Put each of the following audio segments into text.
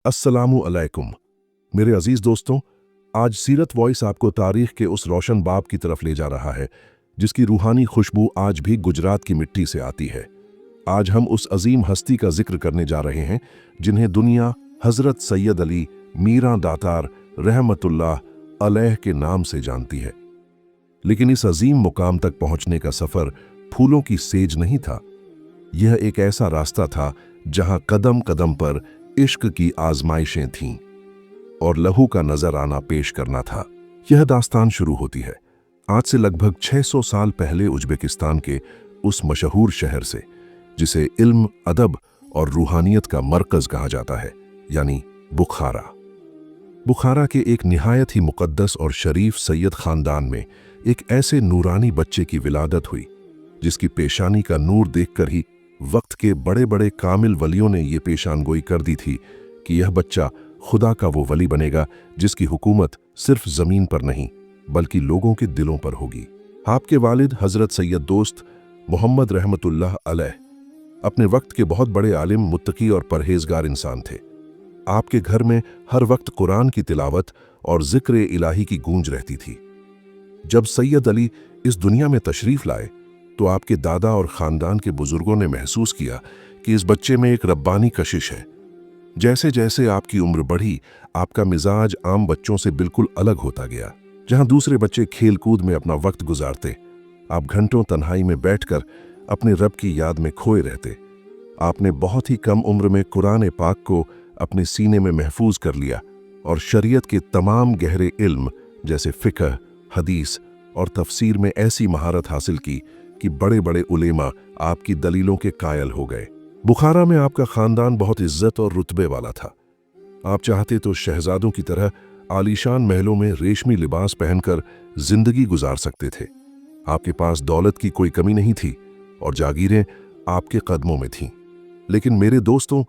अस्सलामु अलैकुम मेरे अजीज दोस्तों। आज सीरत वॉइस आपको तारीख के उस रोशन बाब की तरफ ले जा रहा है जिसकी रूहानी खुशबू आज भी गुजरात की मिट्टी से आती है। आज हम उस अजीम हस्ती का जिक्र करने जा रहे हैं जिन्हें दुनिया हजरत सैयद अली मीरा दातार रहमतुल्लाह अलैह के नाम से जानती है। लेकिन इस अजीम मुकाम तक पहुंचने का सफर फूलों की सेज नहीं था। यह एक ऐसा रास्ता था जहां कदम कदम पर इश्क की आजमाइशें थीं और लहू का नजर आना पेश करना था। यह दास्तान शुरू होती है आज से लगभग 600 साल पहले उज्बेकिस्तान के उस मशहूर शहर से जिसे इल्म, अदब और रूहानियत का मरकज कहा जाता है, यानी बुखारा। बुखारा के एक निहायत ही मुकद्दस और शरीफ सैयद खानदान में एक ऐसे नूरानी बच्चे की विलादत हुई जिसकी पेशानी का नूर देखकर ही वक्त के बड़े बड़े कामिल वलियों ने यह पेशानगोई कर दी थी कि यह बच्चा खुदा का वो वली बनेगा जिसकी हुकूमत सिर्फ जमीन पर नहीं बल्कि लोगों के दिलों पर होगी। आपके वालिद हजरत सैयद दोस्त मोहम्मद रहमतुल्लाह अलैह अपने वक्त के बहुत बड़े आलिम, मुत्तकी और परहेजगार इंसान थे। आपके घर में हर वक्त कुरान की तिलावत और जिक्र इलाही की गूंज रहती थी। जब सैयद अली इस दुनिया में तशरीफ लाए तो आपके दादा और खानदान के बुजुर्गों ने महसूस किया कि इस बच्चे में एक रब्बानी कशिश है। जैसे जैसे आपकी उम्र बढ़ी, आपका मिजाज आम बच्चों से बिल्कुल अलग होता गया। जहां दूसरे बच्चे खेल कूद में अपना वक्त गुजारते, आप घंटों तन्हाई में बैठकर अपने रब की याद में खोए रहते। आपने बहुत ही कम उम्र में कुरान पाक को अपने सीने में महफूज कर लिया और शरीयत के तमाम गहरे इल्म जैसे फिक्र, हदीस और तफसीर में ऐसी महारत हासिल की कि बड़े बड़े उलेमा आपकी दलीलों के कायल हो गए। बुखारा में आपका खानदान बहुत इज्जत और रुतबे वाला था। आप चाहते तो शहजादों की तरह आलीशान महलों में रेशमी लिबास पहनकर जिंदगी गुजार सकते थे। आपके पास दौलत की कोई कमी नहीं थी और जागीरें आपके कदमों में थीं। लेकिन मेरे दोस्तों,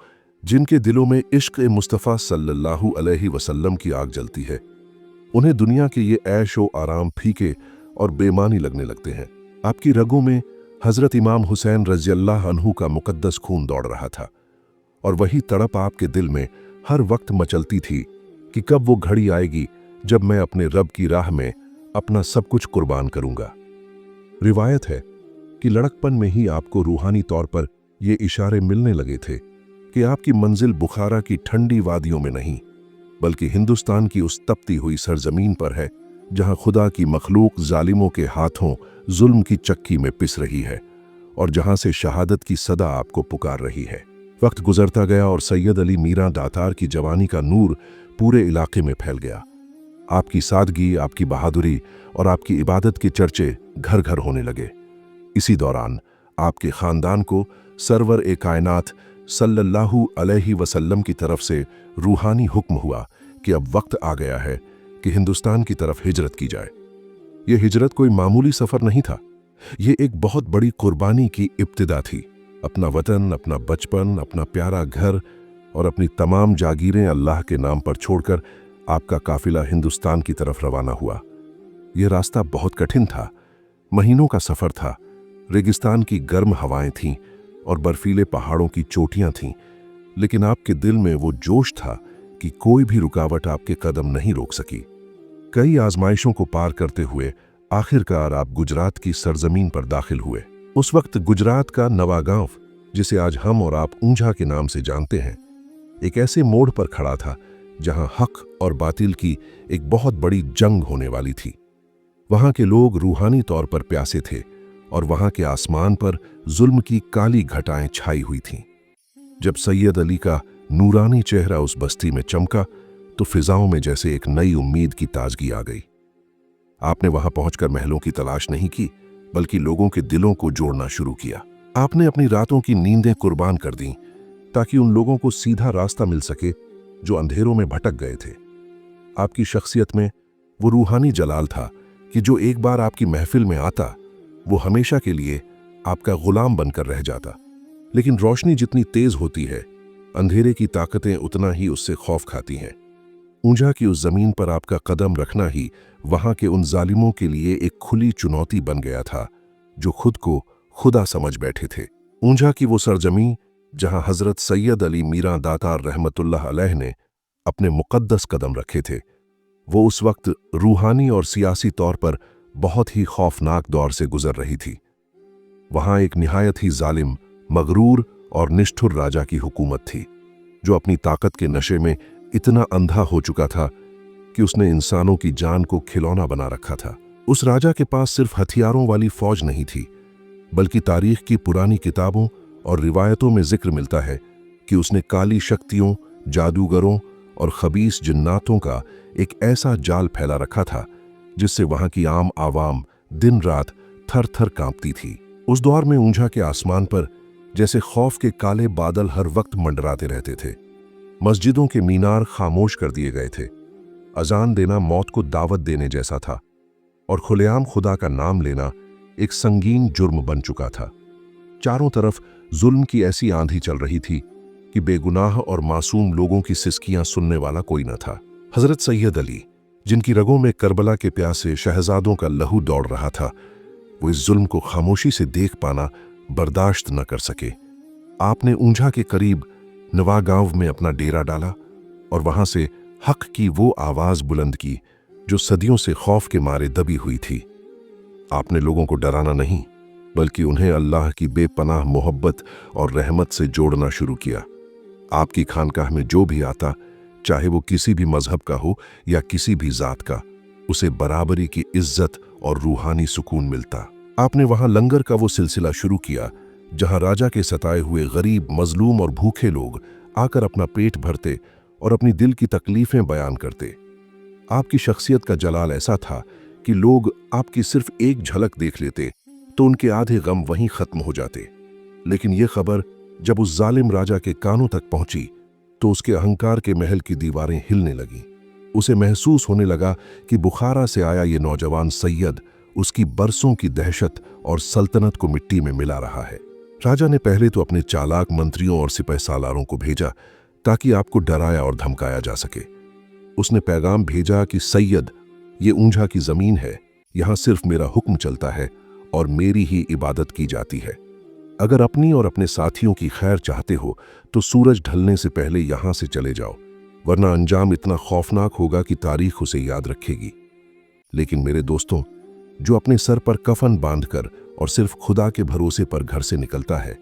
जिनके दिलों में इश्क मुस्तफ़ा सल्लल्लाहु अलैहि वसल्लम की आग जलती है, उन्हें दुनिया के ये ऐश व आराम फीके और बेमानी लगने लगते हैं। आपकी रगों में हजरत इमाम हुसैन रज़ियल्लाहु अन्हु का मुकद्दस खून दौड़ रहा था और वही तड़प आपके दिल में हर वक्त मचलती थी कि कब वो घड़ी आएगी जब मैं अपने रब की राह में अपना सब कुछ कुर्बान करूंगा। रिवायत है कि लड़कपन में ही आपको रूहानी तौर पर ये इशारे मिलने लगे थे कि आपकी मंजिल बुखारा की ठंडी वादियों में नहीं बल्कि हिंदुस्तान की उस तपती हुई सरजमीन पर है जहां खुदा की मखलूक जालिमों के हाथों जुल्म की चक्की में पिस रही है और जहां से शहादत की सदा आपको पुकार रही है। वक्त गुजरता गया और सैयद अली मीरा दातार की जवानी का नूर पूरे इलाके में फैल गया। आपकी सादगी, आपकी बहादुरी और आपकी इबादत के चर्चे घर घर होने लगे। इसी दौरान आपके खानदान को सरवर ए कायनात सल्लल्लाहु अलैहि वसल्लम की तरफ से रूहानी हुक्म हुआ कि अब वक्त आ गया है कि हिंदुस्तान की तरफ हिजरत की जाए। यह हिजरत कोई मामूली सफर नहीं था, यह एक बहुत बड़ी कुर्बानी की इब्तिदा थी। अपना वतन, अपना बचपन, अपना प्यारा घर और अपनी तमाम जागीरें अल्लाह के नाम पर छोड़कर आपका काफिला हिंदुस्तान की तरफ रवाना हुआ। यह रास्ता बहुत कठिन था, महीनों का सफर था। रेगिस्तान की गर्म हवाएं थीं और बर्फीले पहाड़ों की चोटियां थीं, लेकिन आपके दिल में वो जोश था कि कोई भी रुकावट आपके कदम नहीं रोक सकी। कई आजमाइशों को पार करते हुए आखिरकार आप गुजरात की सरजमीन पर दाखिल हुए। उस वक्त गुजरात का नवागांव, जिसे आज हम और आप ऊंझा के नाम से जानते हैं, एक ऐसे मोड़ पर खड़ा था जहां हक और बातिल की एक बहुत बड़ी जंग होने वाली थी। वहां के लोग रूहानी तौर पर प्यासे थे और वहां के आसमान पर जुल्म की काली घटाएं छाई हुई थीं। जब सैयद अली का नूरानी चेहरा उस बस्ती में चमका तो फिजाओं में जैसे एक नई उम्मीद की ताजगी आ गई। आपने वहां पहुंचकर महलों की तलाश नहीं की बल्कि लोगों के दिलों को जोड़ना शुरू किया। आपने अपनी रातों की नींदें कुर्बान कर दी ताकि उन लोगों को सीधा रास्ता मिल सके जो अंधेरों में भटक गए थे। आपकी शख्सियत में वो रूहानी जलाल था कि जो एक बार आपकी महफिल में आता वो हमेशा के लिए आपका गुलाम बनकर रह जाता। लेकिन रोशनी जितनी तेज होती है, अंधेरे की ताकतें उतना ही उससे खौफ खाती हैं। ऊंझा की उस जमीन पर आपका कदम रखना ही वहां के उन जालिमों के लिए एक खुली चुनौती बन गया था जो खुद को खुदा समझ बैठे थे। ऊंझा की वो सरजमी जहां हजरत सैयद अली मीरा दातार रहमतुल्लाह अलैह ने अपने मुकद्दस कदम रखे थे। वो उस वक्त रूहानी और सियासी तौर पर बहुत ही खौफनाक दौर से गुजर रही थी। वहां एक निहायत ही जालिम, मगरूर और निष्ठुर राजा की हुकूमत थी, जो अपनी ताकत के नशे में इतना अंधा हो चुका था कि उसने इंसानों की जान को खिलौना बना रखा था। उस राजा के पास सिर्फ हथियारों वाली फौज नहीं थी, बल्कि तारीख की पुरानी किताबों और रिवायतों में जिक्र मिलता है कि उसने काली शक्तियों, जादूगरों और खबीस जिन्नातों का एक ऐसा जाल फैला रखा था जिससे वहां की आम आवाम दिन रात थर थर कांपती थी। उस दौर में ऊंझा के आसमान पर जैसे खौफ के काले बादल हर वक्त मंडराते रहते थे। मस्जिदों के मीनार खामोश कर दिए गए थे। अजान देना मौत को दावत देने जैसा था और खुलेआम खुदा का नाम लेना एक संगीन जुर्म बन चुका था। चारों तरफ जुल्म की ऐसी आंधी चल रही थी कि बेगुनाह और मासूम लोगों की सिसकियां सुनने वाला कोई न था। हजरत सैयद अली, जिनकी रगों में करबला के प्यासे शहजादों का लहू दौड़ रहा था, वो इस जुल्म को खामोशी से देख पाना बर्दाश्त न कर सके। आपने ऊंझा के करीब नवा गांव में अपना डेरा डाला और वहां से हक की वो आवाज बुलंद की जो सदियों से खौफ के मारे दबी हुई थी। आपने लोगों को डराना नहीं, बल्कि उन्हें अल्लाह की बेपनाह मोहब्बत और रहमत से जोड़ना शुरू किया। आपकी खानकाह में जो भी आता, चाहे वो किसी भी मजहब का हो या किसी भी जात का, उसे बराबरी की इज्जत और रूहानी सुकून मिलता। आपने वहां लंगर का वो सिलसिला शुरू किया जहां राजा के सताए हुए गरीब, मजलूम और भूखे लोग आकर अपना पेट भरते और अपनी दिल की तकलीफें बयान करते। आपकी शख्सियत का जलाल ऐसा था कि लोग आपकी सिर्फ एक झलक देख लेते तो उनके आधे गम वहीं खत्म हो जाते। लेकिन यह खबर जब उस जालिम राजा के कानों तक पहुंची तो उसके अहंकार के महल की दीवारें हिलने लगीं। उसे महसूस होने लगा कि बुखारा से आया ये नौजवान सैयद उसकी बरसों की दहशत और सल्तनत को मिट्टी में मिला रहा है। राजा ने पहले तो अपने चालाक मंत्रियों और सिपह सालारों को भेजा ताकि आपको डराया और धमकाया जा सके। उसने पैगाम भेजा कि सैयद, ये ऊंझा की जमीन है, यहां सिर्फ मेरा हुक्म चलता है और मेरी ही इबादत की जाती है। अगर अपनी और अपने साथियों की खैर चाहते हो तो सूरज ढलने से पहले यहां से चले जाओ, वरना अंजाम इतना खौफनाक होगा कि तारीख उसे याद रखेगी। लेकिन मेरे दोस्तों, जो अपने सर पर कफन बांधकर और सिर्फ खुदा के भरोसे पर घर से निकलता है,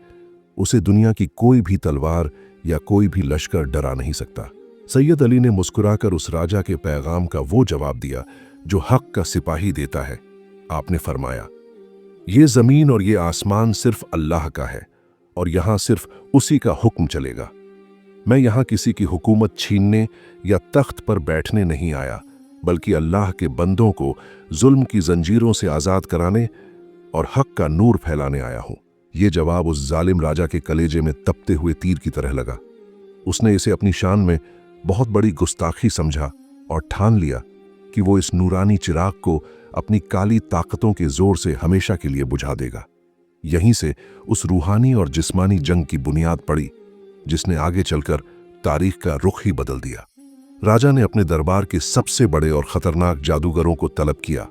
उसे दुनिया की कोई भी तलवार या कोई भी लश्कर डरा नहीं सकता। सैयद अली ने मुस्कुराकर उस राजा के पैगाम का वो जवाब दिया जो हक का सिपाही देता है। आपने फरमाया, ये जमीन और ये आसमान सिर्फ अल्लाह का है और यहां सिर्फ उसी का हुक्म चलेगा। मैं यहां किसी की हुकूमत छीनने या तख्त पर बैठने नहीं आया, बल्कि अल्लाह के बंदों को जुल्म की जंजीरों से आजाद कराने और हक का नूर फैलाने आया हूं। यह जवाब उस जालिम राजा के कलेजे में तपते हुए तीर की तरह लगा। उसने इसे अपनी शान में बहुत बड़ी गुस्ताखी समझा और ठान लिया कि वो इस नूरानी चिराग को अपनी काली ताकतों के जोर से हमेशा के लिए बुझा देगा। यहीं से उस रूहानी और जिस्मानी जंग की बुनियाद पड़ी जिसने आगे चलकर तारीख का रुख ही बदल दिया। राजा ने अपने दरबार के सबसे बड़े और खतरनाक जादूगरों को तलब किया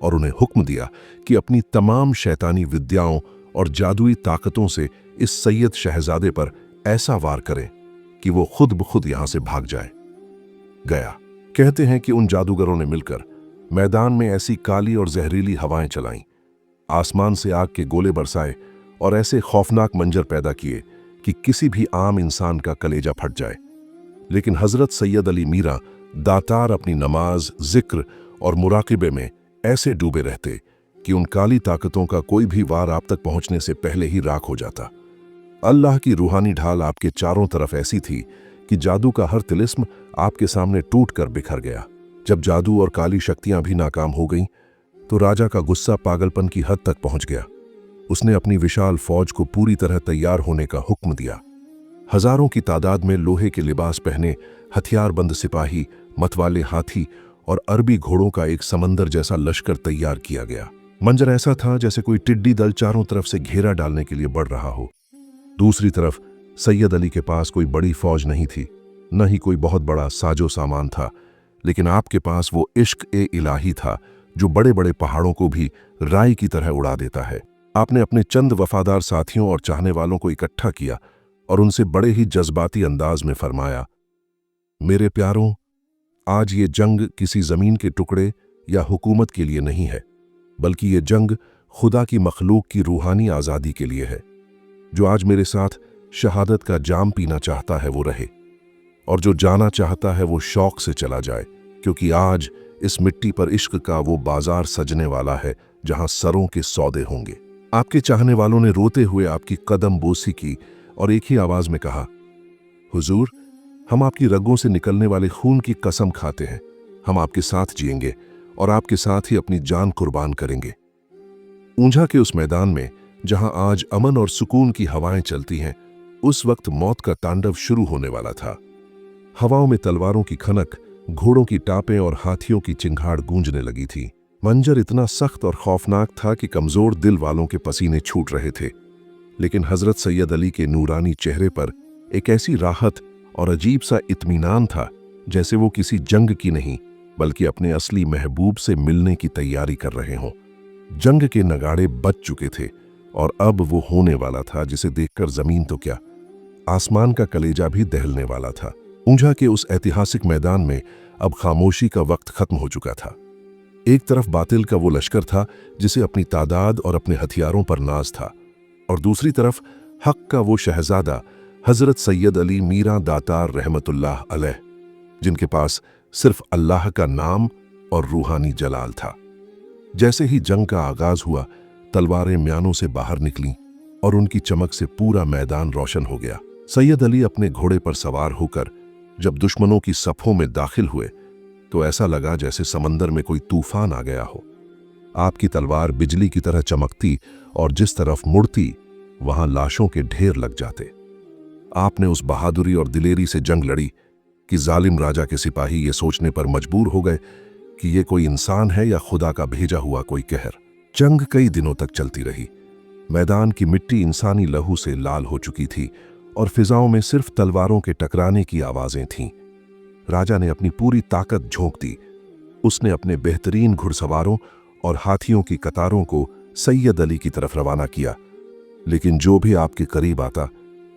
और उन्हें हुक्म दिया कि अपनी तमाम शैतानी विद्याओं और जादुई ताकतों से इस सैयद शहजादे पर ऐसा वार करें कि वो खुद ब खुद यहां से भाग जाए। गया। कहते हैं कि उन जादूगरों ने मिलकर मैदान में ऐसी काली और जहरीली हवाएं चलाईं, आसमान से आग के गोले बरसाए और ऐसे खौफनाक मंजर पैदा किए कि किसी भी आम इंसान का कलेजा फट जाए। लेकिन हजरत सैयद अली मीरा दातार अपनी नमाज, जिक्र और मुराकिबे में ऐसे डूबे रहते कि उन काली ताकतों का कोई भी वार आप तक पहुंचने से पहले ही राख हो जाता। अल्लाह की रूहानी ढाल आपके चारों तरफ ऐसी थी कि जादू का हर तिलिस्म आपके सामने टूट कर बिखर गया। जब जादू और काली शक्तियां भी नाकाम हो गईं, तो राजा का गुस्सा पागलपन की हद तक पहुंच गया। उसने अपनी विशाल फौज को पूरी तरह तैयार होने का हुक्म दिया। हजारों की तादाद में लोहे के लिबास पहने हथियारबंद सिपाही, मतवाले हाथी और अरबी घोड़ों का एक समंदर जैसा लश्कर तैयार किया गया। मंजर ऐसा था जैसे कोई टिड्डी दल चारों तरफ से घेरा डालने के लिए बढ़ रहा हो। दूसरी तरफ सैयद अली के पास कोई बड़ी फौज नहीं थी, न ही कोई बहुत बड़ा साजो सामान था, लेकिन आपके पास वो इश्क ए इलाही था जो बड़े बड़े पहाड़ों को भी राई की तरह उड़ा देता है। आपने अपने चंद वफादार साथियों और चाहने वालों को इकट्ठा किया और उनसे बड़े ही जज्बाती अंदाज में फरमाया, मेरे प्यारों, आज ये जंग किसी जमीन के टुकड़े या हुकूमत के लिए नहीं है, बल्कि ये जंग खुदा की मखलूक की रूहानी आज़ादी के लिए है। जो आज मेरे साथ शहादत का जाम पीना चाहता है वो रहे, और जो जाना चाहता है वो शौक से चला जाए, क्योंकि आज इस मिट्टी पर इश्क का वो बाजार सजने वाला है जहां सरों के सौदे होंगे। आपके चाहने वालों ने रोते हुए आपकी कदम बोसी की और एक ही आवाज में कहा, हुजूर, हम आपकी रगों से निकलने वाले खून की कसम खाते हैं, हम आपके साथ जिएंगे और आपके साथ ही अपनी जान कुर्बान करेंगे। ऊंझा के उस मैदान में जहां आज अमन और सुकून की हवाएं चलती हैं, उस वक्त मौत का तांडव शुरू होने वाला था। हवाओं में तलवारों की खनक, घोड़ों की टापें और हाथियों की चिंगाड़ गूंजने लगी थी। मंजर इतना सख्त और खौफनाक था कि कमजोर दिल वालों के पसीने छूट रहे थे, लेकिन हजरत सैयद अली के नूरानी चेहरे पर एक ऐसी राहत और अजीब सा इत्मीनान था, जैसे वो किसी जंग की नहीं बल्कि अपने असली महबूब से मिलने की तैयारी कर रहे हों। जंग के नगाड़े बज चुके थे और अब वो होने वाला था जिसे देखकर जमीन तो क्या, आसमान का कलेजा भी दहलने वाला था। ऊंझा के उस ऐतिहासिक मैदान में अब खामोशी का वक्त खत्म हो चुका था। एक तरफ बातिल का वो लश्कर था जिसे अपनी तादाद और अपने हथियारों पर नाज था, और दूसरी तरफ हक का वो शहजादा हजरत सैयद अली मीरा दातार रहमतुल्लाह अलैह, जिनके पास सिर्फ अल्लाह का नाम और रूहानी जलाल था। जैसे ही जंग का आगाज हुआ, तलवारें म्यानों से बाहर निकलीं और उनकी चमक से पूरा मैदान रोशन हो गया। सैयद अली अपने घोड़े पर सवार होकर जब दुश्मनों की सफों में दाखिल हुए तो ऐसा लगा जैसे समंदर में कोई तूफान आ गया हो। आपकी तलवार बिजली की तरह चमकती और जिस तरफ मुड़ती वहां लाशों के ढेर लग जाते। आपने उस बहादुरी और दिलेरी से जंग लड़ी कि जालिम राजा के सिपाही ये सोचने पर मजबूर हो गए कि ये कोई इंसान है या खुदा का भेजा हुआ कोई कहर। जंग कई दिनों तक चलती रही। मैदान की मिट्टी इंसानी लहू से लाल हो चुकी थी और फिजाओं में सिर्फ तलवारों के टकराने की आवाजें थीं। राजा ने अपनी पूरी ताकत झोंक दी। उसने अपने बेहतरीन घुड़सवारों और हाथियों की कतारों को सैयद अली की तरफ रवाना किया, लेकिन जो भी आपके करीब आता,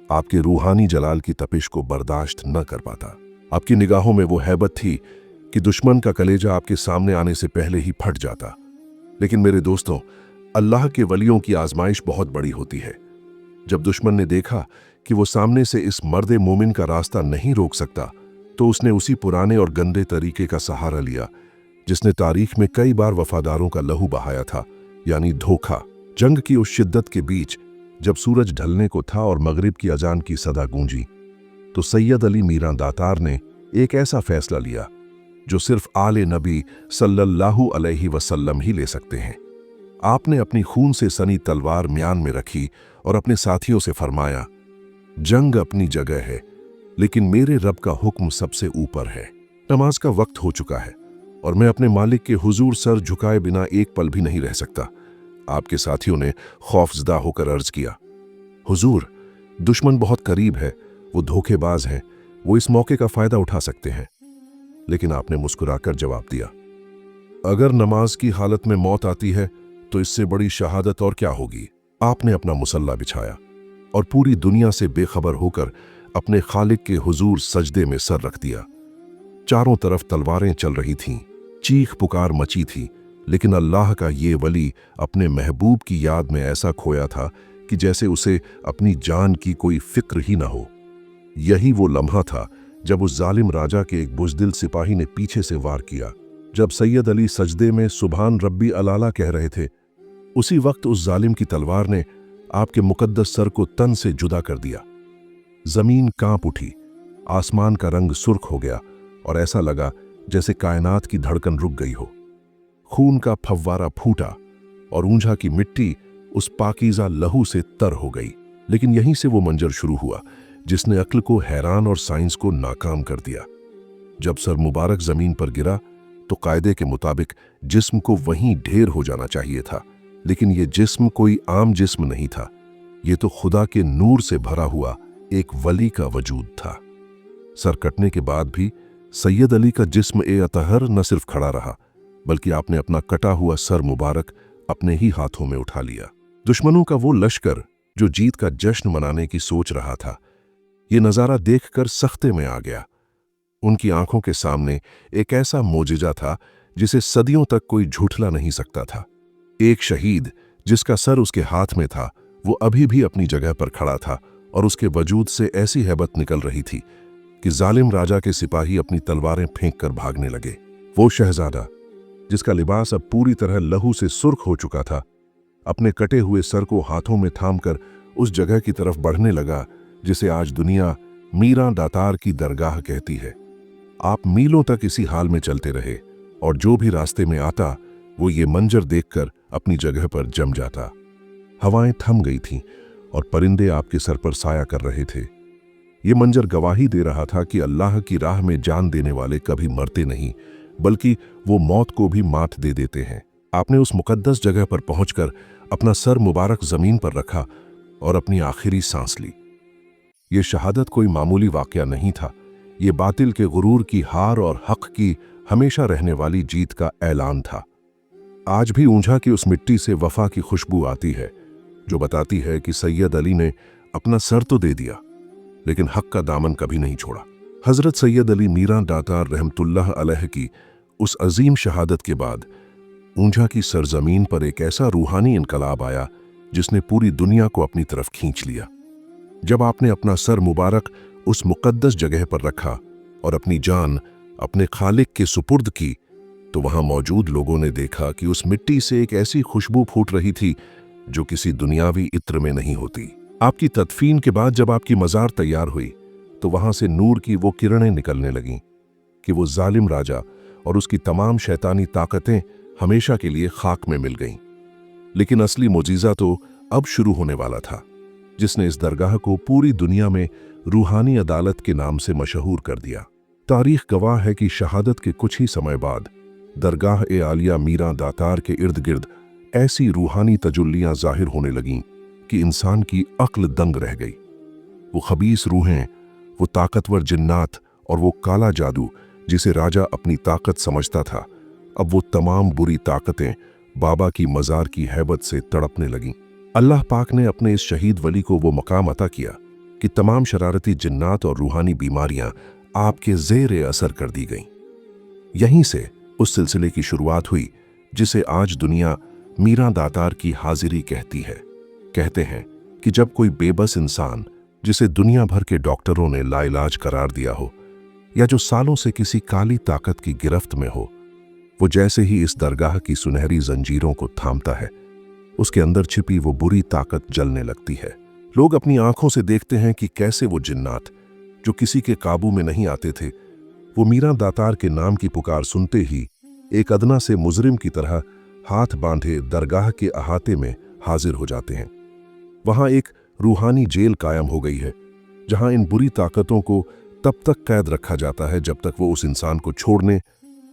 आपके रूहानी जलाल की तपिश को बर्दाश्त न कर पाता। आपकी निगाहों में वो हैबत थी कि दुश्मन का कलेजा आपके सामने आने से पहले ही फट जाता। लेकिन मेरे दोस्तों, अल्लाह के वलियों की आजमाइश बहुत बड़ी होती है। जब दुश्मन ने देखा कि वो सामने से इस मर्दे मोमिन का रास्ता नहीं रोक सकता, तो उसने उसी पुराने और गंदे तरीके का सहारा लिया जिसने तारीख में कई बार वफादारों का लहू बहाया था, यानी धोखा। जंग की उस शिद्दत के बीच जब सूरज ढलने को था और मगरिब की अजान की सदा गूंजी, तो सैयद अली मीरा दातार ने एक ऐसा फैसला लिया जो सिर्फ आले नबी सल्लल्लाहु अलैहि वसल्लम ही ले सकते हैं। आपने अपनी खून से सनी तलवार म्यान में रखी और अपने साथियों से फरमाया, जंग अपनी जगह है, लेकिन मेरे रब का हुक्म सबसे ऊपर है। नमाज का वक्त हो चुका है और मैं अपने मालिक के हुजूर सर झुकाए बिना एक पल भी नहीं रह सकता। आपके साथियों ने खौफजदा होकर अर्ज किया, हुजूर, दुश्मन बहुत करीब है, वो धोखेबाज हैं, वो इस मौके का फायदा उठा सकते हैं। लेकिन आपने मुस्कुराकर जवाब दिया, अगर नमाज की हालत में मौत आती है तो इससे बड़ी शहादत और क्या होगी। आपने अपना मुसल्ला बिछाया और पूरी दुनिया से बेखबर होकर अपने खालिक के हुजूर सजदे में सर रख दिया। चारों तरफ तलवारें चल रही थीं, चीख पुकार मची थी, लेकिन अल्लाह का ये वली अपने महबूब की याद में ऐसा खोया था कि जैसे उसे अपनी जान की कोई फिक्र ही ना हो। यही वो लम्हा था जब उस जालिम राजा के एक बुज़दिल सिपाही ने पीछे से वार किया। जब सैयद अली सजदे में सुभान रब्बी अलाला कह रहे थे, उसी वक्त उस जालिम की तलवार ने आपके मुकद्दस सर को तन से जुदा कर दिया। जमीन कांप उठी, आसमान का रंग सुर्ख हो गया और ऐसा लगा जैसे कायनात की धड़कन रुक गई हो। खून का फव्वारा फूटा और ऊंझा की मिट्टी उस पाकीज़ा लहू से तर हो गई। लेकिन यहीं से वो मंजर शुरू हुआ जिसने अक्ल को हैरान और साइंस को नाकाम कर दिया। जब सर मुबारक जमीन पर गिरा तो कायदे के मुताबिक जिस्म को वहीं ढेर हो जाना चाहिए था, लेकिन ये जिस्म कोई आम जिस्म नहीं था। ये तो खुदा के नूर से भरा हुआ एक वली का वजूद था। सर कटने के बाद भी सैयद अली का जिस्म ए अतहर न सिर्फ खड़ा रहा, बल्कि आपने अपना कटा हुआ सर मुबारक अपने ही हाथों में उठा लिया। दुश्मनों का वो लश्कर जो जीत का जश्न मनाने की सोच रहा था, ये नजारा देखकर सख्ते में आ गया। उनकी आंखों के सामने एक ऐसा मोजिजा था जिसे सदियों तक कोई झूठला नहीं सकता था। एक शहीद जिसका सर उसके हाथ में था, वो अभी भी अपनी जगह पर खड़ा था और उसके वजूद से ऐसी हैबत निकल रही थी कि जालिम राजा के सिपाही अपनी तलवारें फेंक कर भागने लगे। वो शहजादा जिसका लिबास अब पूरी तरह लहू से सुर्ख हो चुका था, अपने कटे हुए सर को हाथों में थामकर उस जगह की तरफ बढ़ने लगा जिसे आज दुनिया मीरा दातार की दरगाह कहती है। आप मीलों तक इसी हाल में चलते रहे और जो भी रास्ते में आता वो ये मंजर देखकर अपनी जगह पर जम जाता। हवाएं थम गई थीं और परिंदे आपके सर पर साया कर रहे थे। ये मंजर गवाही दे रहा था कि अल्लाह की राह में जान देने वाले कभी मरते नहीं, बल्कि वो मौत को भी मात दे देते हैं। आपने उस मुकद्दस जगह पर पहुंचकर अपना सर मुबारक जमीन पर रखा और अपनी आखिरी सांस ली। ये शहादत कोई मामूली वाकया नहीं था, ये बातिल के गुरूर की हार और हक की हमेशा रहने वाली जीत का ऐलान था। आज भी ऊंझा की उस मिट्टी से वफा की खुशबू आती है जो बताती है कि सैयद अली ने अपना सर तो दे दिया लेकिन हक का दामन कभी नहीं छोड़ा। हजरत सैयद अली मीरा दातार रहमतुल्लाह अलैह की उस अजीम शहादत के बाद ऊंझा की सरजमीन पर एक ऐसा रूहानी इनकलाब आया जिसने पूरी दुनिया को अपनी तरफ खींच लिया। जब आपने अपना सर मुबारक उस मुकद्दस जगह पर रखा और अपनी जान अपने खालिक के सुपुर्द की, तो वहां मौजूद लोगों ने देखा कि उस मिट्टी से एक ऐसी खुशबू फूट रही थी जो किसी दुनियावी इत्र में नहीं होती। आपकी तदफीन के बाद जब आपकी मजार तैयार हुई तो वहां से नूर की वो किरणें निकलने लगीं कि वो जालिम राजा और उसकी तमाम शैतानी ताकतें हमेशा के लिए खाक में मिल गईं। लेकिन असली मोजीज़ा तो अब शुरू होने वाला था, जिसने इस दरगाह को पूरी दुनिया में रूहानी अदालत के नाम से मशहूर कर दिया। तारीख गवाह है कि शहादत के कुछ ही समय बाद दरगाह ए आलिया मीरा दातार के इर्द गिर्द ऐसी रूहानी तजुल्लियां जाहिर होने लगीं कि इंसान की अक्ल दंग रह गई। वो खबीस रूहें, वो ताकतवर जिन्नात और वो काला जादू जिसे राजा अपनी ताकत समझता था, अब वो तमाम बुरी ताकतें बाबा की मजार की हैबत से तड़पने लगीं। अल्लाह पाक ने अपने इस शहीद वली को वो मकाम अता किया कि तमाम शरारती जिन्नात और रूहानी बीमारियां आपके ज़ेरे असर कर दी गईं। यहीं से उस सिलसिले की शुरुआत हुई जिसे आज दुनिया मीरा दातार की हाजिरी कहती है। कहते हैं कि जब कोई बेबस इंसान जिसे दुनिया भर के डॉक्टरों ने लाइलाज करार दिया हो या जो सालों से किसी काली ताकत की गिरफ्त में हो, वो जैसे ही इस दरगाह की सुनहरी जंजीरों को थामता है, उसके अंदर छिपी वो बुरी ताकत जलने लगती है। लोग अपनी आंखों से देखते हैं कि कैसे वो जिन्नात जो किसी के काबू में नहीं आते थे, वो मीरा दातार के नाम की पुकार सुनते ही एक अदना से मुजरिम की तरह हाथ बांधे दरगाह के अहाते में हाजिर हो जाते हैं। वहां एक रूहानी जेल कायम हो गई है जहां इन बुरी ताकतों को तब तक कैद रखा जाता है जब तक वो उस इंसान को छोड़ने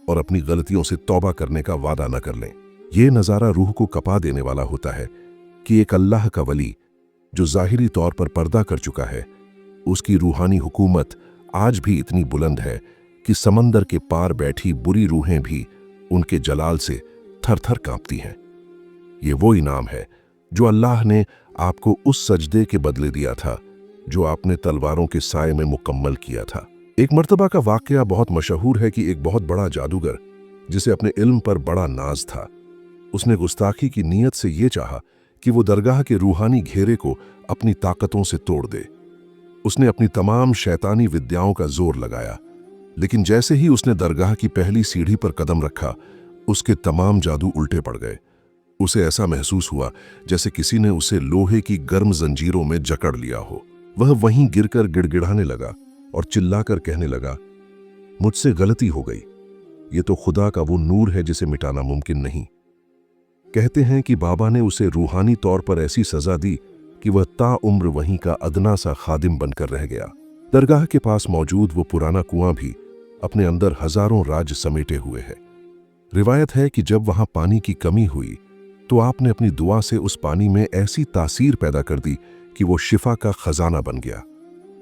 और अपनी गलतियों से तौबा करने का वादा न कर लें। यह नज़ारा रूह को कपा देने वाला होता है कि एक अल्लाह का वली जो जाहिरी तौर पर पर्दा कर चुका है, उसकी रूहानी हुकूमत आज भी इतनी बुलंद है कि समंदर के पार बैठी बुरी रूहें भी उनके जलाल से थर थर कांपती हैं। ये वो इनाम है जो अल्लाह ने आपको उस सजदे के बदले दिया था जो आपने तलवारों के साए में मुकम्मल किया था। एक मर्तबा का वाकया बहुत मशहूर है कि एक बहुत बड़ा जादूगर जिसे अपने इल्म पर बड़ा नाज था, उसने गुस्ताखी की नीयत से ये चाहा कि वो दरगाह के रूहानी घेरे को अपनी ताकतों से तोड़ दे। उसने अपनी तमाम शैतानी विद्याओं का जोर लगाया, लेकिन जैसे ही उसने दरगाह की पहली सीढ़ी पर कदम रखा, उसके तमाम जादू उल्टे पड़ गए। उसे ऐसा महसूस हुआ जैसे किसी ने उसे लोहे की गर्म जंजीरों में जकड़ लिया हो। वह वहीं गिरकर गिड़गिड़ाने लगा और चिल्लाकर कहने लगा, मुझसे गलती हो गई। ये तो खुदा का वो नूर है जिसे मिटाना मुमकिन नहीं। कहते हैं कि बाबा ने उसे रूहानी तौर पर ऐसी सजा दी कि वह ताउम्र वहीं का अदना सा खादिम बनकर रह गया। दरगाह के पास मौजूद वो पुराना कुआं भी अपने अंदर हजारों राज समेटे हुए है। रिवायत है कि जब वहां पानी की कमी हुई तो आपने अपनी दुआ से उस पानी में ऐसी तासीर पैदा कर दी कि वो शिफा का खजाना बन गया।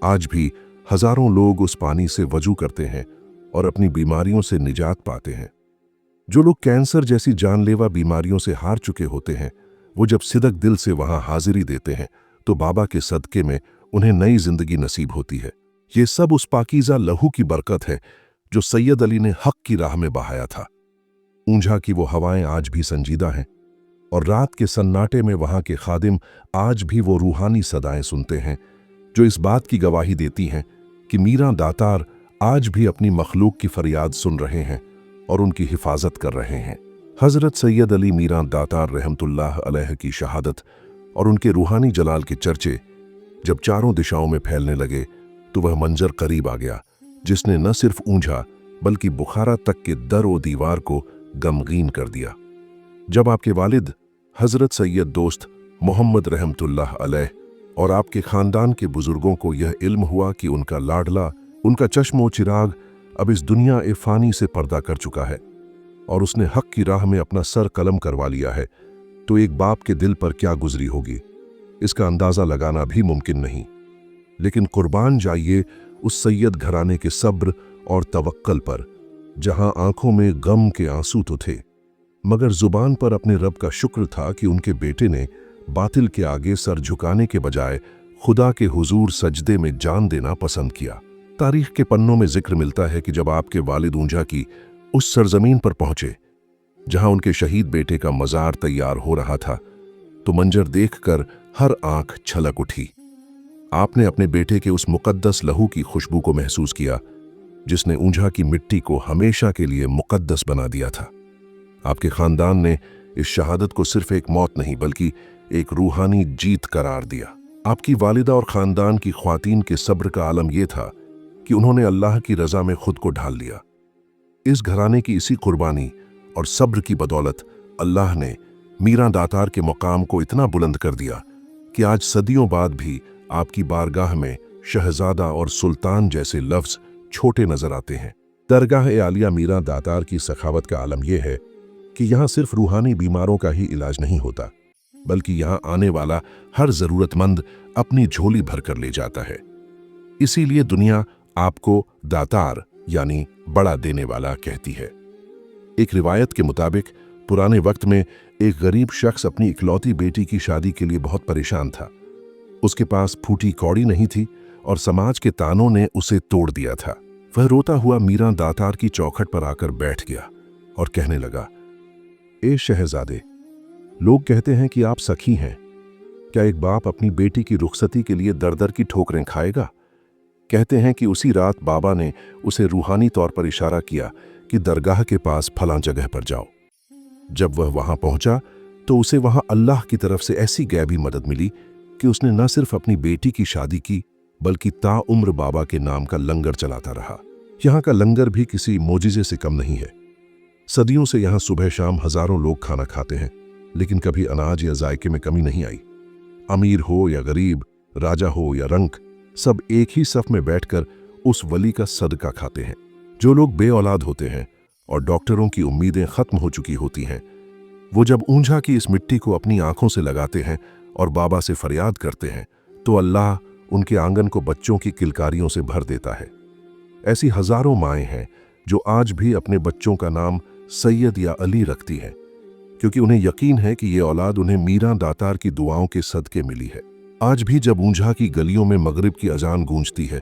आज भी हजारों लोग उस पानी से वजू करते हैं और अपनी बीमारियों से निजात पाते हैं। जो लोग कैंसर जैसी जानलेवा बीमारियों से हार चुके होते हैं, वो जब सिदक दिल से वहां हाजिरी देते हैं तो बाबा के सदके में उन्हें नई जिंदगी नसीब होती है। ये सब उस पाकीज़ा लहू की बरकत है जो सैयद अली ने हक की राह में बहाया था। ऊंझा की वो हवाएं आज भी संजीदा हैं और रात के सन्नाटे में वहां के खादिम आज भी वो रूहानी सदाएं सुनते हैं जो इस बात की गवाही देती हैं कि मीरा दातार आज भी अपनी मखलूक की फरियाद सुन रहे हैं और उनकी हिफाजत कर रहे हैं। हज़रत सैयद अली मीरा दातार रहमतुल्लाह अलैह की शहादत और उनके रूहानी जलाल के चर्चे जब चारों दिशाओं में फैलने लगे तो वह मंजर करीब आ गया जिसने न सिर्फ ऊंझा बल्कि बुखारा तक के दर व दीवार को गमगीन कर दिया। जब आपके वालिद हज़रत सैयद दोस्त मोहम्मद रहमतुल्लाह अलैह और आपके ख़ानदान के बुज़ुर्गों को यह इल्म हुआ कि उनका लाडला, उनका चश्मो चिराग अब इस दुनिया ए फ़ानी से पर्दा कर चुका है और उसने हक़ की राह में अपना सर कलम करवा लिया है, तो एक बाप के दिल पर क्या गुजरी होगी, इसका अंदाज़ा लगाना भी मुमकिन नहीं। लेकिन कुर्बान जाइए उस सैयद घराने के सब्र और तवक्कल पर, जहां आंखों में गम के आंसू तो थे मगर जुबान पर अपने रब का शुक्र था कि उनके बेटे ने बातिल के आगे सर झुकाने के बजाय खुदा के हुजूर सजदे में जान देना पसंद किया। तारीख के पन्नों में जिक्र मिलता है कि जब आपके वालिद ऊंझा की उस सरजमीन पर पहुंचे जहां उनके शहीद बेटे का मजार तैयार हो रहा था, तो मंजर देखकर हर आंख छलक उठी। आपने अपने बेटे के उस मुकद्दस लहू की खुशबू को महसूस किया जिसने ऊंझा की मिट्टी को हमेशा के लिए मुकद्दस बना दिया था। आपके खानदान ने इस शहादत को सिर्फ एक मौत नहीं बल्कि एक रूहानी जीत करार दिया। आपकी वालिदा और खानदान की ख्वातीन के सब्र का आलम यह था कि उन्होंने अल्लाह की रजा में खुद को ढाल लिया। इस घराने की इसी कुर्बानी और सब्र की बदौलत अल्लाह ने मीरा दातार के मुकाम को इतना बुलंद कर दिया कि आज सदियों बाद भी आपकी बारगाह में शहजादा और सुल्तान जैसे लफ्ज छोटे नजर आते हैं। दरगाह आलिया मीरा दातार की सखावत का आलम यह है कि यहाँ सिर्फ रूहानी बीमारों का ही इलाज नहीं होता, बल्कि यहाँ आने वाला हर जरूरतमंद अपनी झोली भर कर ले जाता है। इसीलिए दुनिया आपको दातार यानी बड़ा देने वाला कहती है। एक रिवायत के मुताबिक पुराने वक्त में एक गरीब शख्स अपनी इकलौती बेटी की शादी के लिए बहुत परेशान था। उसके पास फूटी कौड़ी नहीं थी और समाज के तानों ने उसे तोड़ दिया था। वह रोता हुआ मीरा दातार की चौखट पर आकर बैठ गया और कहने लगा, ए शहजादे, लोग कहते हैं कि आप सखी हैं। क्या एक बाप अपनी बेटी की रुखसती के लिए दर दर की ठोकरें खाएगा? कहते हैं कि उसी रात बाबा ने उसे रूहानी तौर पर इशारा किया कि दरगाह के पास फलां जगह पर जाओ। जब वह वहां पहुंचा तो उसे वहां अल्लाह की तरफ से ऐसी गैबी मदद मिली कि उसने न सिर्फ अपनी बेटी की शादी की बल्कि ताउम्र बाबा के नाम का लंगर चलाता रहा। यहाँ का लंगर भी किसी मोजिजे से कम नहीं है। सदियों से यहाँ सुबह शाम हजारों लोग खाना खाते हैं, लेकिन कभी अनाज या जायके में कमी नहीं आई। अमीर हो या गरीब, राजा हो या रंक, सब एक ही सफ में बैठकर उस वली का सदका खाते हैं। जो लोग बे औलाद होते हैं और डॉक्टरों की उम्मीदें खत्म हो चुकी होती हैं, वो जब ऊंझा की इस मिट्टी को अपनी आंखों से लगाते हैं और बाबा से फरियाद करते हैं, तो अल्लाह उनके आंगन को बच्चों की किलकारियों से भर देता है। ऐसी हजारों माएँ हैं जो आज भी अपने बच्चों का नाम सैयद या अली रखती हैं, क्योंकि उन्हें यकीन है कि ये औलाद उन्हें मीरा दातार की दुआओं के सदके मिली है। आज भी जब ऊंझा की गलियों में मगरिब की अजान गूंजती है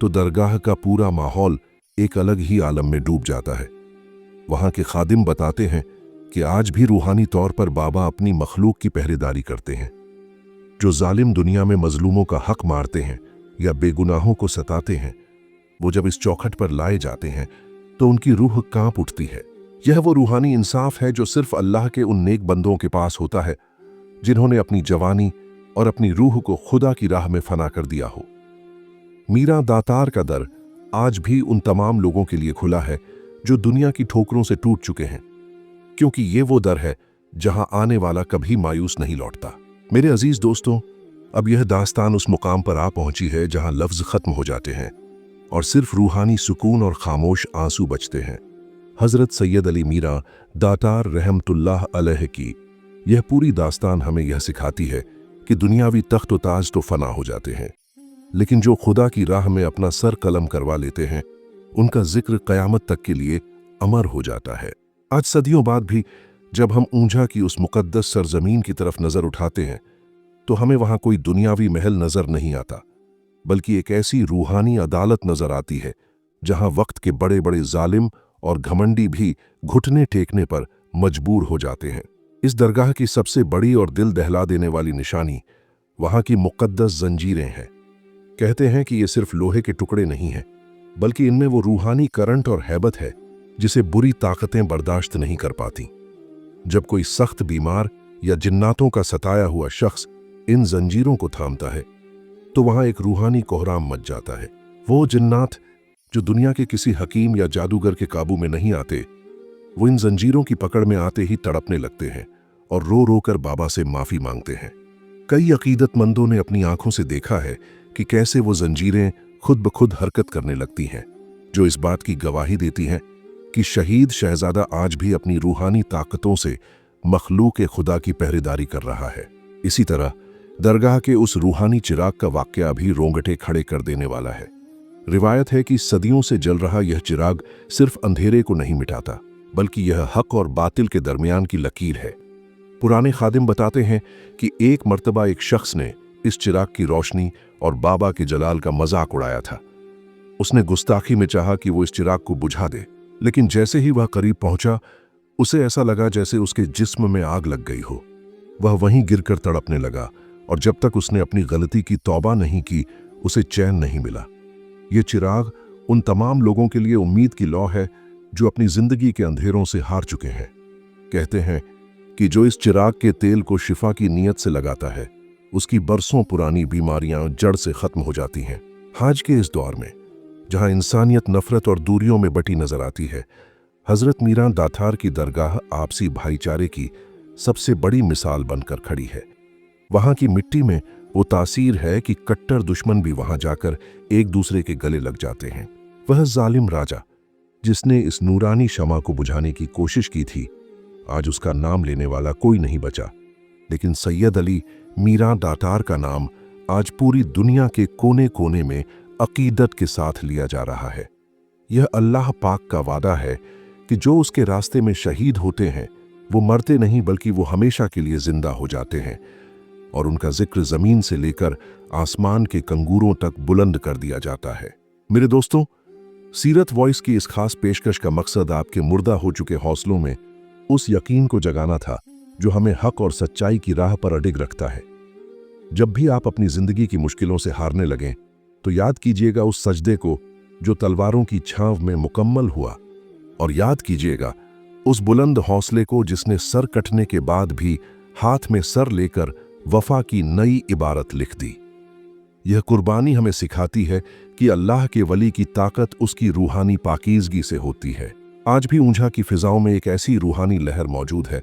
तो दरगाह का पूरा माहौल एक अलग ही आलम में डूब जाता है। वहां के खादिम बताते हैं कि आज भी रूहानी तौर पर बाबा अपनी मखलूक की पहरेदारी करते हैं। जो जालिम दुनिया में मजलूमों का हक मारते हैं या बेगुनाहों को सताते हैं, वो जब इस चौखट पर लाए जाते हैं तो उनकी रूह कांप उठती है। यह वो रूहानी इंसाफ है जो सिर्फ अल्लाह के उन नेक बंदों के पास होता है जिन्होंने अपनी जवानी और अपनी रूह को खुदा की राह में फना कर दिया हो। मीरा दातार का दर आज भी उन तमाम लोगों के लिए खुला है जो दुनिया की ठोकरों से टूट चुके हैं, क्योंकि ये वो दर है जहां आने वाला कभी मायूस नहीं लौटता। मेरे अजीज दोस्तों, अब यह दास्तान उस मुकाम पर आ पहुंची है जहां लफ्ज खत्म हो जाते हैं और सिर्फ रूहानी सुकून और खामोश आंसू बचते हैं। हजरत सैयद अली मीरा दातार रहमतुल्लाह अलैह की यह पूरी दास्तान हमें यह सिखाती है कि दुनियावी तख्त व ताज तो फना हो जाते हैं, लेकिन जो खुदा की राह में अपना सर कलम करवा लेते हैं उनका जिक्र कयामत तक के लिए अमर हो जाता है। आज सदियों बाद भी जब हम ऊंझा की उस मुकद्दस सरजमीन की तरफ नजर उठाते हैं तो हमें वहां कोई दुनियावी महल नजर नहीं आता, बल्कि एक ऐसी रूहानी अदालत नजर आती है जहां वक्त के बड़े बड़े जालिम और घमंडी भी घुटने टेकने पर मजबूर हो जाते हैं। इस दरगाह की सबसे बड़ी और दिल दहला देने वाली निशानी वहां की मुकद्दस जंजीरें हैं। कहते हैं कि ये सिर्फ लोहे के टुकड़े नहीं हैं, बल्कि इनमें वो रूहानी करंट और हैबत है जिसे बुरी ताकतें बर्दाश्त नहीं कर पाती। जब कोई सख्त बीमार या जिन्नातों का सताया हुआ शख्स इन जंजीरों को थामता है तो वहां एक रूहानी कोहराम मच जाता है। वो जिन्नात जो दुनिया के किसी हकीम या जादूगर के काबू में नहीं आते, वो इन जंजीरों की पकड़ में आते ही तड़पने लगते हैं और रो रो कर बाबा से माफी मांगते हैं। कई अकीदतमंदों ने अपनी आंखों से देखा है कि कैसे वो जंजीरें खुद ब खुद हरकत करने लगती हैं, जो इस बात की गवाही देती हैं कि शहीद शहजादा आज भी अपनी रूहानी ताकतों से मखलूक खुदा की पहरेदारी कर रहा है। इसी तरह दरगाह के उस रूहानी चिराग का वाकया भी रोंगटे खड़े कर देने वाला है। रिवायत है कि सदियों से जल रहा यह चिराग सिर्फ अंधेरे को नहीं मिटाता, बल्कि यह हक और बातिल के दरमियान की लकीर है। पुराने खादिम बताते हैं कि एक मर्तबा एक शख्स ने इस चिराग की रोशनी और बाबा के जलाल का मजाक उड़ाया था। उसने गुस्ताखी में चाहा कि वो इस चिराग को बुझा दे, लेकिन जैसे ही वह करीब पहुंचा, उसे ऐसा लगा जैसे उसके जिस्म में आग लग गई हो। वह वहीं गिरकर तड़पने लगा और जब तक उसने अपनी गलती की तौबा नहीं की, उसे चैन नहीं मिला। ये चिराग उन तमाम लोगों के लिए उम्मीद की लौ है जो अपनी जिंदगी के अंधेरों से हार चुके हैं। कहते हैं कि जो इस चिराग के तेल को शिफा की नीयत से लगाता है, उसकी बरसों पुरानी बीमारियां जड़ से खत्म हो जाती हैं। आज के इस दौर में जहां इंसानियत नफरत और दूरियों में बटी नजर आती है, हजरत मीरां दातार की दरगाह आपसी भाईचारे की सबसे बड़ी मिसाल बनकर खड़ी है। वहां की मिट्टी में वो तासीर है कि कट्टर दुश्मन भी वहां जाकर एक दूसरे के गले लग जाते हैं। वह जालिम राजा जिसने इस नूरानी शमा को बुझाने की कोशिश की थी, आज उसका नाम लेने वाला कोई नहीं बचा, लेकिन सैयद अली मीरां दातार का नाम आज पूरी दुनिया के कोने कोने में अकीदत के साथ लिया जा रहा है। यह अल्लाह पाक का वादा है कि जो उसके रास्ते में शहीद होते हैं वो मरते नहीं, बल्कि वो हमेशा के लिए जिंदा हो जाते हैं और उनका जिक्र जमीन से लेकर आसमान के कंगूरों तक बुलंद कर दिया जाता है। मेरे दोस्तों, सीरत वॉइस की इस खास पेशकश का मकसद आपके मुर्दा हो चुके हौसलों में उस यकीन को जगाना था जो हमें हक और सच्चाई की राह पर अडिग रखता है। जब भी आप अपनी जिंदगी की मुश्किलों से हारने लगें तो याद कीजिएगा उस सजदे को जो तलवारों की छांव में मुकम्मल हुआ, और याद कीजिएगा उस बुलंद हौसले को जिसने सर कटने के बाद भी हाथ में सर लेकर वफा की नई इबारत लिख दी। यह कुर्बानी हमें सिखाती है कि अल्लाह के वली की ताकत उसकी रूहानी पाकीज़गी से होती है। आज भी ऊंझा की फिजाओं में एक ऐसी रूहानी लहर मौजूद है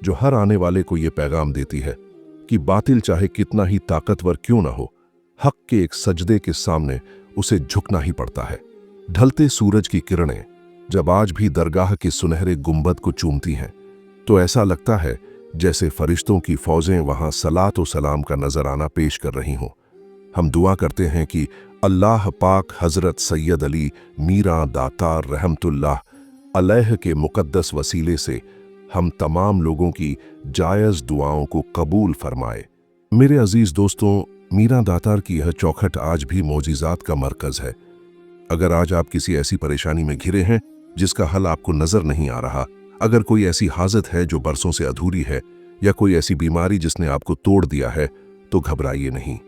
जो हर आने वाले को यह पैगाम देती है कि बातिल चाहे कितना ही ताकतवर क्यों न हो, हक के एक सजदे के सामने उसे झुकना ही पड़ता है। ढलते सूरज की किरणें जब आज भी दरगाह के सुनहरे गुंबद को चूमती हैं तो ऐसा लगता है जैसे फरिश्तों की फौजें वहां सलात और सलाम का नजराना पेश कर रही हों। हम दुआ करते हैं कि अल्लाह पाक हजरत सैयद अली मीरां दातार रहमतुल्लाह अलैह के मुकद्दस वसीले से हम तमाम लोगों की जायज़ दुआओं को कबूल फरमाए। मेरे अजीज दोस्तों, मीरां दातार की यह चौखट आज भी मोजिज़ात का मरकज़ है। अगर आज आप किसी ऐसी परेशानी में घिरे हैं जिसका हल आपको नजर नहीं आ रहा, अगर कोई ऐसी हाजत है जो बरसों से अधूरी है, या कोई ऐसी बीमारी जिसने आपको तोड़ दिया है, तो घबराइए नहीं।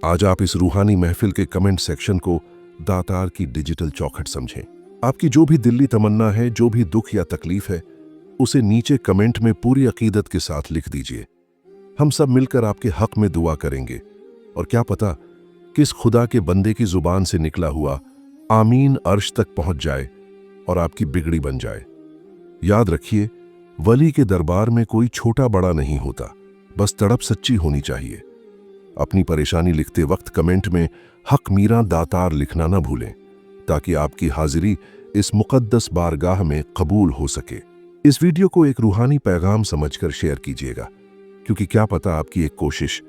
आज आप इस रूहानी महफिल के कमेंट सेक्शन को दातार की डिजिटल चौखट समझें। आपकी जो भी दिल्ली तमन्ना है, जो भी दुख या तकलीफ है, उसे नीचे कमेंट में पूरी अकीदत के साथ लिख दीजिए। हम सब मिलकर आपके हक में दुआ करेंगे, और क्या पता किस खुदा के बंदे की जुबान से निकला हुआ आमीन अर्श तक पहुंच जाए और आपकी बिगड़ी बन जाए। याद रखिए, वली के दरबार में कोई छोटा बड़ा नहीं होता, बस तड़प सच्ची होनी चाहिए। अपनी परेशानी लिखते वक्त कमेंट में हक मीरां दातार लिखना ना भूलें, ताकि आपकी हाजिरी इस मुकद्दस बारगाह में कबूल हो सके। इस वीडियो को एक रूहानी पैगाम समझकर शेयर कीजिएगा, क्योंकि क्या पता आपकी एक कोशिश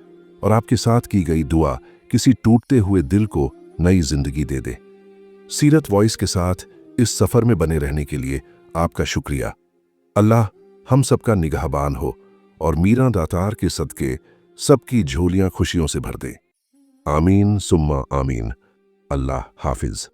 और आपके साथ की गई दुआ किसी टूटते हुए दिल को नई जिंदगी दे दे। सीरत वॉइस के साथ इस सफर में बने रहने के लिए आपका शुक्रिया। अल्लाह हम सबका निगहबान हो और मीरां दातार के सदके सबकी झोलियां खुशियों से भर दे। आमीन सुम्मा आमीन। अल्लाह हाफिज।